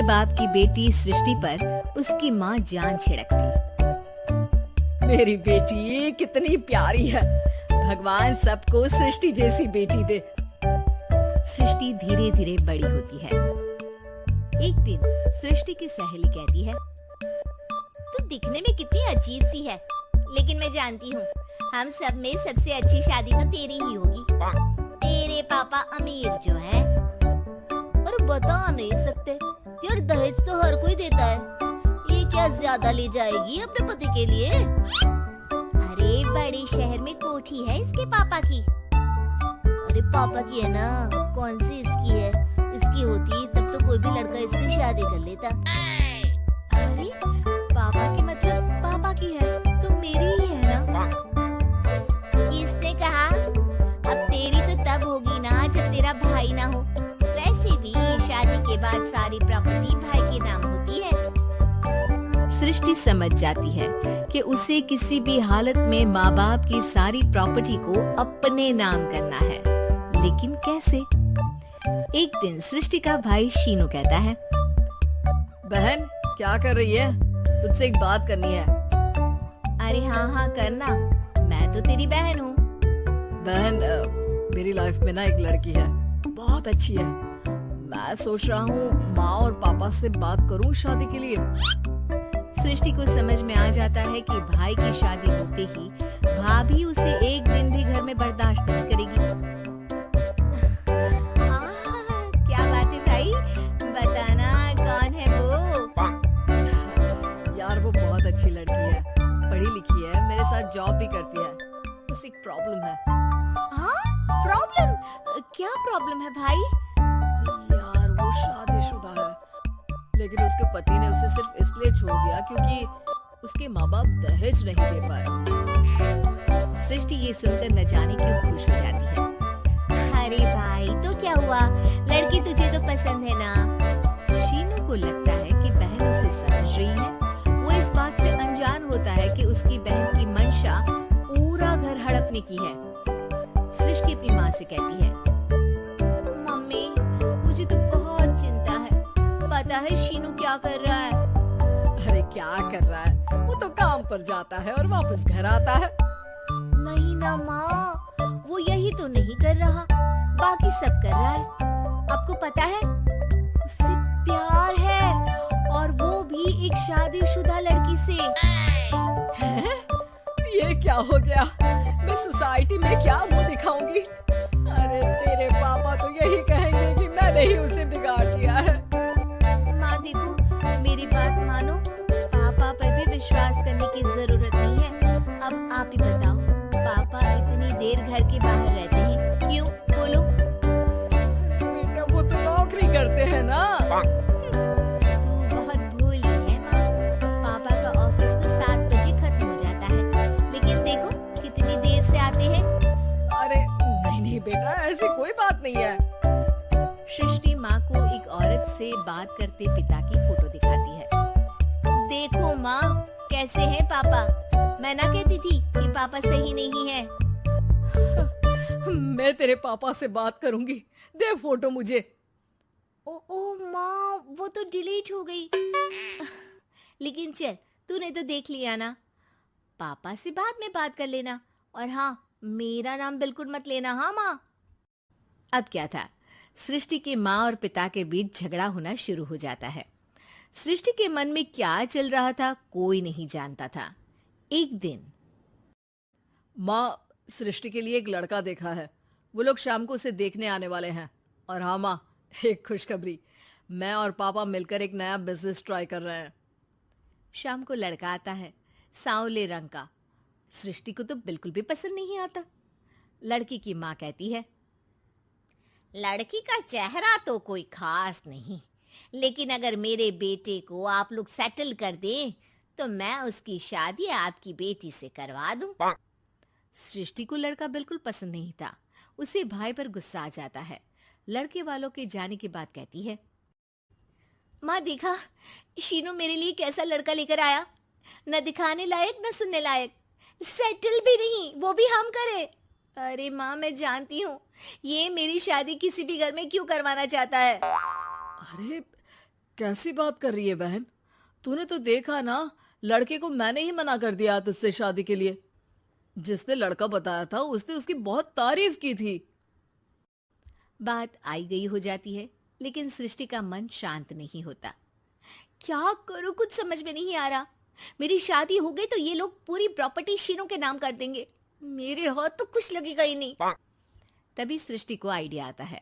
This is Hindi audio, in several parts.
बाप की बेटी सृष्टि पर उसकी माँ जान छिड़कती। मेरी बेटी कितनी प्यारी है, भगवान सबको सृष्टि जैसी बेटी दे। सृष्टि धीरे धीरे बड़ी होती है। एक दिन सृष्टि की सहेली कहती है, तू दिखने में कितनी अजीब सी है, लेकिन मैं जानती हूँ हम सब में सबसे अच्छी शादी तो तेरी ही होगी। तेरे पापा अमीर जो है, और बता नहीं सकते यार, दहेज तो हर कोई देता है, ये क्या ज्यादा ले जाएगी अपने पति के लिए? अरे बड़े शहर में कोठी है इसके पापा की। अरे पापा की है ना, कौन सी इसकी है? इसकी होती तब तो कोई भी लड़का इससे शादी कर लेता। अरे पापा की मतलब पापा की है तो मेरी ही है ना? किसने कहा? अब तेरी तो तब होगी ना जब तेरा भाई ना हो। वैसे भी शादी के बाद सारी प्रॉपर्टी भाई के नाम होती है। सृष्टि समझ जाती है कि उसे किसी भी हालत में माँ बाप की सारी प्रॉपर्टी को अपने नाम करना है, लेकिन कैसे? एक दिन सृष्टि का भाई शीनू कहता है, बहन क्या कर रही है? तुझसे एक बात करनी है। अरे हाँ हाँ करना, मैं तो तेरी बहन हूँ। बहन, मेरी लाइफ में ना एक लड़की है, बहुत अच्छी है। मैं सोच रहा हूँ माँ और पापा से बात करूँ शादी के लिए। सृष्टि को समझ में आ जाता है कि भाई की शादी होते ही भाभी उसे एक दिन भी घर में बर्दाश्त नहीं करेगी। क्या बात है भाई, बताना कौन है वो? यार वो बहुत अच्छी लड़की है, पढ़ी लिखी है, मेरे साथ जॉब भी करती है। बस एक प्रॉब्लम है। हाँ प्रॉब्लम? क्या प्रॉब्लम है भाई? यार वो शादीशुदा है, लेकिन उसके पति ने उसे सिर्फ इसलिए छोड़ दिया क्योंकि उसके माँ बाप दहेज नहीं दे पाए। सृष्टि ये सुनकर न जाने क्यों खुश हो जाती है। अरे भाई तो क्या हुआ, लड़की तुझे तो पसंद है ना? शीनू को लगता है कि बहन उसे समझ रही है। वो इस बात से अनजान होता है कि उसकी बहन की मंशा पूरा घर हड़पने की है। सृष्टि अपनी माँ से कहती है, मम्मी मुझे तो बहुत चिंता है, पता है शीनू क्या कर रहा है? अरे क्या कर रहा है, वो तो काम पर जाता है और वापस घर आता है। नहीं ना माँ, वो यही तो नहीं कर रहा, बाकी सब कर रहा है। आपको पता है उससे प्यार है, और वो भी एक शादीशुदा लड़की से। हैं? ये क्या हो गया? मैं सोसाइटी में क्या मुंह दिखाऊंगी? अरे तेरे पापा तो यही कहेंगे कि मैंने ही उसे बिगाड़ दिया है। माँ देखो, मेरी बात मानो, पापा पर भी विश्वास करने की जरूरत नहीं है। अब आप ही बताओ, पापा इतनी देर घर के बाहर रहते हैं क्यों? बोलो। बेटा वो तो नौकरी करते हैं ना। तू बहुत भूली है माँ, पापा का ऑफिस तो 7 बजे खत्म हो जाता है, लेकिन देखो कितनी देर से आते हैं। अरे नहीं बेटा, ऐसी कोई बात नहीं है। सृष्टि माँ को एक औरत से बात करते पिता की फोटो दिखाती है। देखो माँ कैसे हैं पापा, मैं ना कहती थी कि पापा सही नहीं है। मैं तेरे पापा से बात करूंगी, दे फोटो मुझे। ओ माँ, वो तो डिलीट हो गई। लेकिन चल, तूने तो देख लिया ना, पापा से बाद में बात कर लेना, और हाँ मेरा नाम बिल्कुल मत लेना। हाँ माँ। अब क्या था, सृष्टि के माँ और पिता के बीच झगड़ा होना शुरू हो जाता है। सृष्टि के मन में क्या चल रहा था कोई नहीं जानता था। एक दिन, माँ सृष्टि के लिए एक लड़का देखा है, वो लोग शाम को उसे देखने आने वाले हैं। और हाँ माँ, एक खुशखबरी, मैं और पापा मिलकर एक नया बिजनेस ट्राई कर रहे हैं। शाम को लड़का आता है, सांवले रंग का। सृष्टि को तो बिल्कुल भी पसंद नहीं आता। लड़की की माँ कहती है, लड़की का चेहरा तो कोई खास नहीं, लेकिन अगर मेरे बेटे को आप लोग सेटल कर दें तो मैं उसकी शादी आपकी बेटी से करवा दूं। सृष्टि को लड़का बिल्कुल पसंद नहीं था। उसे भाई पर गुस्सा आ जाता है। लड़के वालों के जाने के बाद कहती है, माँ देखा शीनू मेरे लिए कैसा लड़का लेकर आया, न दिखाने लायक न सुनने लायक, सेटल भी नहीं, वो भी हम करे। अरे माँ मैं जानती हूँ ये मेरी शादी किसी भी घर में क्यों करवाना चाहता है। अरे कैसी बात कर रही है बहन? तूने तो देखा ना, लड़के को मैंने ही मना कर दिया तुझसे शादी के लिए। जिसने लड़का बताया था उसने उसकी बहुत तारीफ की थी। बात आई गई हो जाती है, लेकिन सृष्टि का मन शांत नहीं होता। क्या करूं, कुछ समझ में नहीं आ रहा। मेरी शादी हो गई तो ये लोग पूरी प्रॉपर्टी शीनू के नाम कर देंगे। मेरे हाथ तो कुछ लगेगा ही नहीं। तभी सृष्टि को आइडिया आता है।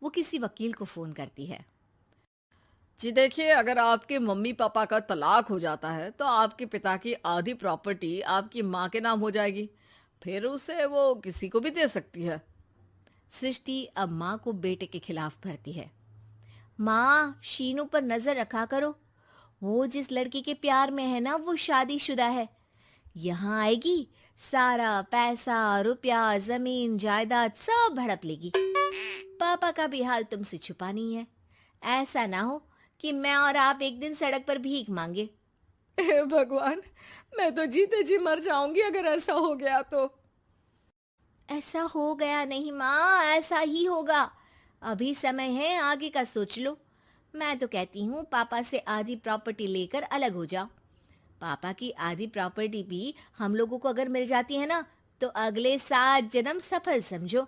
वो किसी वकील को फोन करती है। जी देखिए, अगर आपके मम्मी पापा का तलाक हो जाता है तो आपके पिता की आधी प्रॉपर्टी आपकी माँ के नाम हो जाएगी। फिर उसे वो किसी को भी दे सकती है। सृष्टि अब माँ को बेटे के खिलाफ भरती है। माँ, शीनू पर नजर रखा करो। वो जिस लड़की के प्यार में है ना, वो शादीशुदा है। यहाँ आएगी, सारा पैसा, रुपया, जमीन, जायदाद सब हड़प लेगी। पापा का भी हाल तुमसे छुपा नहीं है। ऐसा ना हो कि मैं और आप एक दिन सड़क पर भीख मांगे। हे भगवान, मैं तो जीते जी मर जाऊंगी अगर ऐसा हो गया तो। ऐसा हो गया नहीं माँ, ऐसा ही होगा। अभी समय है, आगे का सोच लो। मैं तो कहती हूँ पापा से आधी प्रॉपर्टी लेकर अलग हो जाओ। पापा की आधी प्रॉपर्टी भी हम लोगों को अगर मिल जाती है ना, तो अगले 7 जन्म सफल समझो।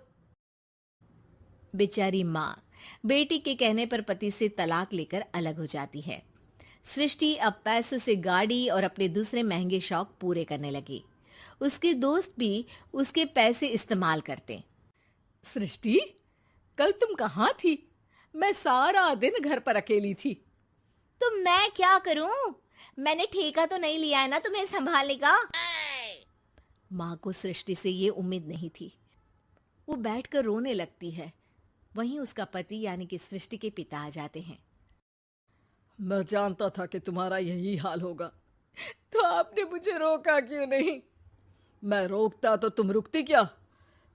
बेचारी माँ बेटी के कहने पर पति से तलाक लेकर अलग हो जाती है। सृष्टि अब पैसों से गाड़ी और अपने दूसरे महंगे शौक पूरे करने लगी। उसके दोस्त भी उसके पैसे इस्तेमाल करते। सृष्टि, कल तुम कहाँ थी? मैं सारा दिन घर पर अकेली थी। तो मैं क्या करूं? मैंने ठेका तो नहीं लिया है ना तुम्हें संभालने का। माँ को सृष्टि से ये उम्मीद नहीं थी। वो बैठकर रोने लगती है। वहीं उसका पति यानी कि सृष्टि के पिता आ जाते हैं। मैं जानता था कि तुम्हारा यही हाल होगा, तो आपने मुझे रोका क्यों नहीं? मैं रोकता तो तुम रुकती क्या?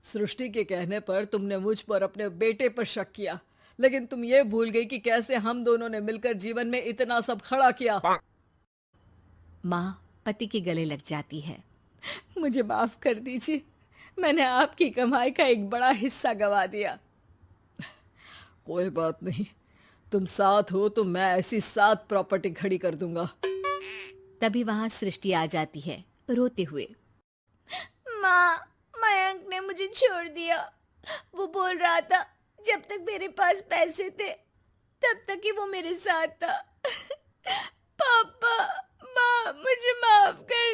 सृष्टि के कहने पर तुमने मुझ पर अपने बेटे पर शक किया, लेकिन तुम ये भूल गई कि कैसे हम दोनों ने मिलकर जीवन में इतना सब खड़ा किया। माँ पति के गले लग जाती है। मुझे माफ कर दीजिए, मैंने आपकी कमाई का एक बड़ा हिस्सा गवा दिया। कोई बात नहीं, तुम साथ हो तो मैं ऐसी 7 प्रॉपर्टी खड़ी कर दूंगा। तभी वहां सृष्टि आ जाती है रोते हुए। माँ, मयंक ने मुझे छोड़ दिया। वो बोल रहा था जब तक मेरे पास पैसे थे तब तक ही वो मेरे साथ था। पापा, माँ, मुझे माफ कर